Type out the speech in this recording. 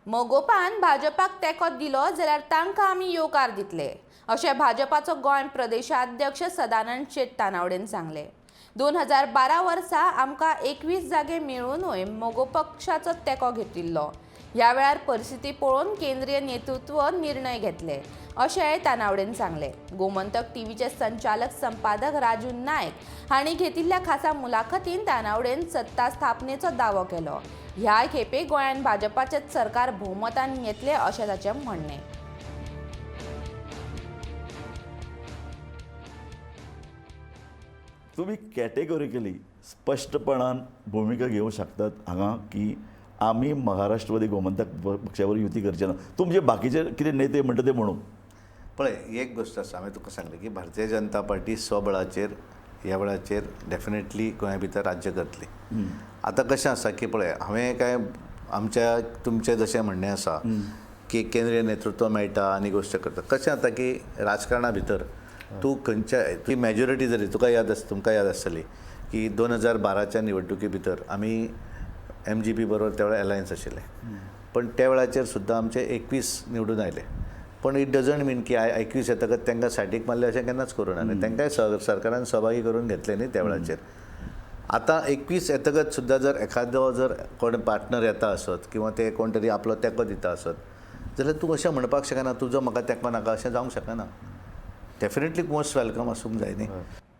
मोगोपान भाजपाक तेंको दिलो जाल्यार तांकां आमी येवकार दितले अशें भाजपाचो गोंय प्रदेशाध्यक्ष सदानंद शेट तानावडेन सांगले। 2012 वर्सा आमकां 21 जागे मेळूनय मोगो पक्षाचो तेंको घेतिल्लो। ह्या वेळार परिस्थिती पळोवन केंद्रीय नेतृत्व निर्णय घेतले अशेंय तानावडेन सांगले। गोमंतक टीव्हीचे संचालक संपादक राजू नायक हांणी घेतिल्ल्या खासा मुलाखतीन तानावडेन सत्ता स्थापनेचो दावो केलो। ह्या खेपे गोंयान भाजपाचेच सरकार भोवमतान येतले अशें ताचें म्हणणें। तुम्ही कॅटेगोरिकली स्पष्टपणान भूमिका घेवंक शकतात हांगा की आमी महाराष्ट्रवादी गोमंतक पक्षावर युती करचे ना। तुमचे बाकीचे कितें नेते म्हणटा ते म्हणून पळय एक गोष्ट आसा, हांवें तुका सांगलें की भारतीय जनता पार्टी स्वबळाचेर ह्या वेळाचेर डेफिनेटली गोंया भितर राज्य करतली। आतां कशें आसा की पळय हांवें काय आमच्या तुमचें जशें म्हणणें आसा की केंद्रीय नेतृत्व मेळटा आनी गोश्ट करता, कशें जाता की राजकारणा भितर तूं खंयच्या ती मेजॉरिटी जरी तुमकां याद आसतली की 2012च्या निवडणुकी भितर आमी MGP बरोबर त्या वेळार अलायन्स आशिल्ले, पण त्या वेळाचेर सुद्दां आमचे 21 निवडून आयले। पण इट डजंट मीन की 21 येतकच तांकां सायडीक मारले अशें केन्नाच करूं ना। तांकांय सरकारान सहभागी करून घेतले न्ही त्या वेळाचेर। आतां 21 येतकच सुद्दां जर एखादो कोण पार्टनर येता आसत किंवा ते कोण तरी आपलो तेंको दिता आसत जाल्यार तूं अशें म्हणपाक शकना तुजो म्हाका तेंको नाका, अशें जावंक शकना। डेफिनेटली मोस्ट वेलकम आसूंक जाय न्ही।